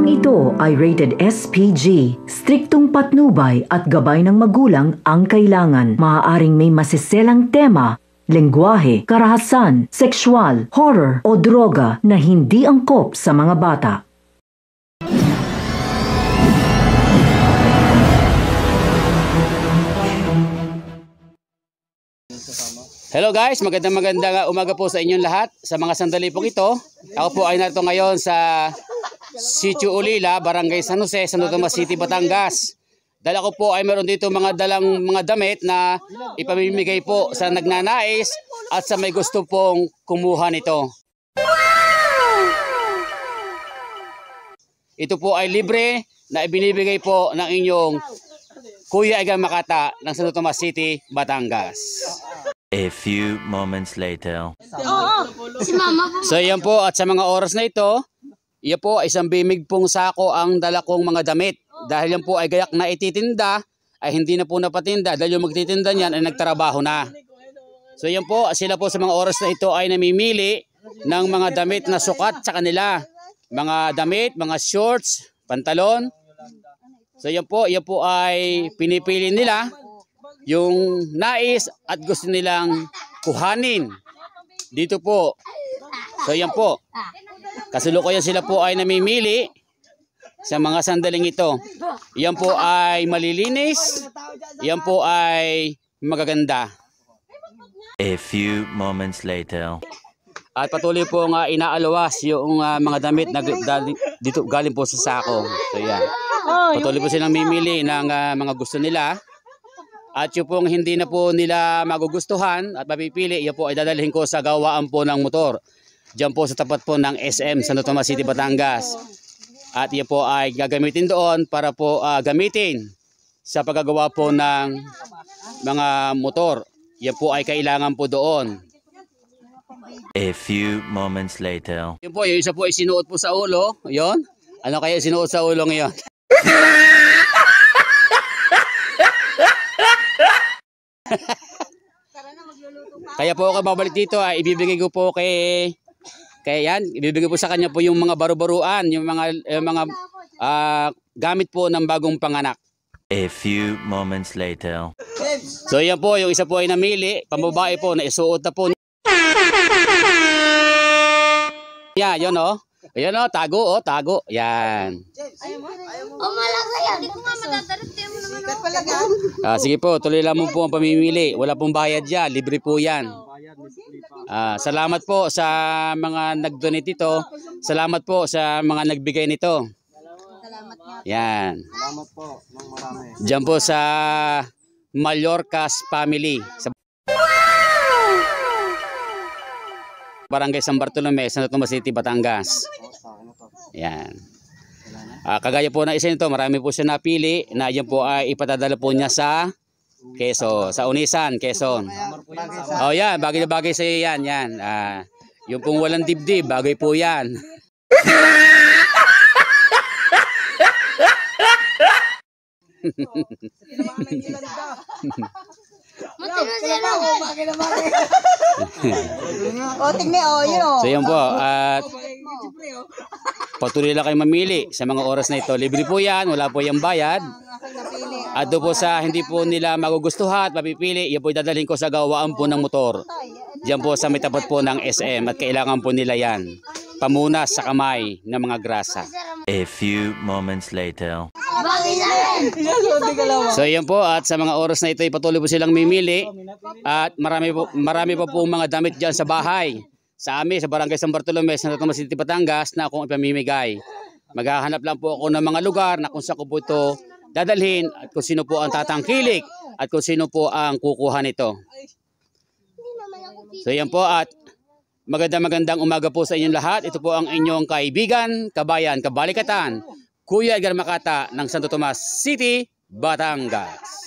Programang ito ay rated SPG. Striktong patnubay at gabay ng magulang ang kailangan. Maaaring may masiselang tema, lengguwahe, karahasan, sexual, horror o droga na hindi angkop sa mga bata. Hello guys, magandang umaga po sa inyong lahat. Sa mga sandali pong ito, ako po ay narito ngayon sa Sitio Ulila, Barangay San Jose, Santo Tomas City, Batangas. Dala ko po ay meron dito mga damit na ipamimigay po sa nagnanais at sa may gusto pong kumuha nito. Ito po ay libre na ibinibigay po ng inyong Kuya Edgar Makata ng Santo Tomas City, Batangas. A few moments later. Si Mama po. So yan po, at sa mga oras na ito, yan po ay isang bimig pong sako ang dala kong mga damit. Dahil yan po ay gayak na ititinda, ay hindi na po napatinda. Dahil yung magtitinda niyan ay nagtrabaho na. So yan po, sila po sa mga oras na ito ay namimili ng mga damit na sukat sa kanila. Mga damit, mga shorts, pantalon. So yan po ay pinipili nila yung nais at gusto nilang kuhanin dito po. So yan po, kasalukuyan sila po ay namimili sa mga sandaling ito. Yan po ay malilinis, yan po ay magaganda. A few moments later. At patuloy po nga inaalawas yung mga damit na dito galing po sa sako. So yan, patuloy po silang mimili ng mga gusto nila. At yung pong hindi na po nila magugustuhan at mapipili, yan po ay dadalhin ko sa gawaan po ng motor. Diyan po sa tapat po ng SM Santo Tomas City, Batangas. At yan po ay gagamitin doon para po gamitin sa paggagawa po ng mga motor. Yan po ay kailangan po doon. A few moments later. Yan po, yung isa po ay sinuot po sa ulo. Yon. Ano kaya sinuot sa ulo ngayon? Kaya po ako babalik dito ay ibibigay ko po ibibigay po sa kanya po yung mga baru-baruan, yung mga gamit po ng bagong panganak. A few moments later. So yan po, yung isa po ay namili, pambabae po na isuot na po. Yan, yun oh. Ayan oh, tago. Yan. Malaki yan. Hindi ko nga madadalit mo naman. Sige po, tuloy lang mo po ang pamimili. Wala pong bayad yan, libre po yan. Salamat po sa mga nag-donate ito. Salamat po sa mga nagbigay nito. Salamat nga. Yan. Salamat po ng marami. Diyan po sa Mallorca's Family. Sa Barangay San Bartolome, Santo Tomas City, Batangas. Yan. Kagaya po na isa nito, marami po siya napili na yan po ay ipatadala po niya sa Quezon, sa Unisan, Quezon. Oh yan, bagay na bagay sa iyo yan. Yung pong walang dibdib, bagay po yan. So yan po, at patuloy lang kayo mamili sa mga oras na ito. Libre po yan, wala po yung bayad. At doon po sa hindi po nila magugustuhan at mapipili, yan po dadalhin ko sa gawaan po ng motor. Diyan po sa may tapat po ng SM at kailangan po nila yan. Pamunas sa kamay ng mga grasa. A few moments later. So yan po, at sa mga oras na ito patuloy po silang mimili. At marami pa po mga damit dyan sa bahay. Sa amin, sa Barangay San Bartolome, Santo Tomas City, Batangas na akong ipamimigay. Maghahanap lang po ako ng mga lugar na kung saan ko po ito dadalhin at kung sino po ang tatangkilik at kung sino po ang kukuha nito. So yan po, at magandang umaga po sa inyong lahat. Ito po ang inyong kaibigan, kabayan, kabalikatan, Kuya Edgar Makata ng Santo Tomas City, Batangas.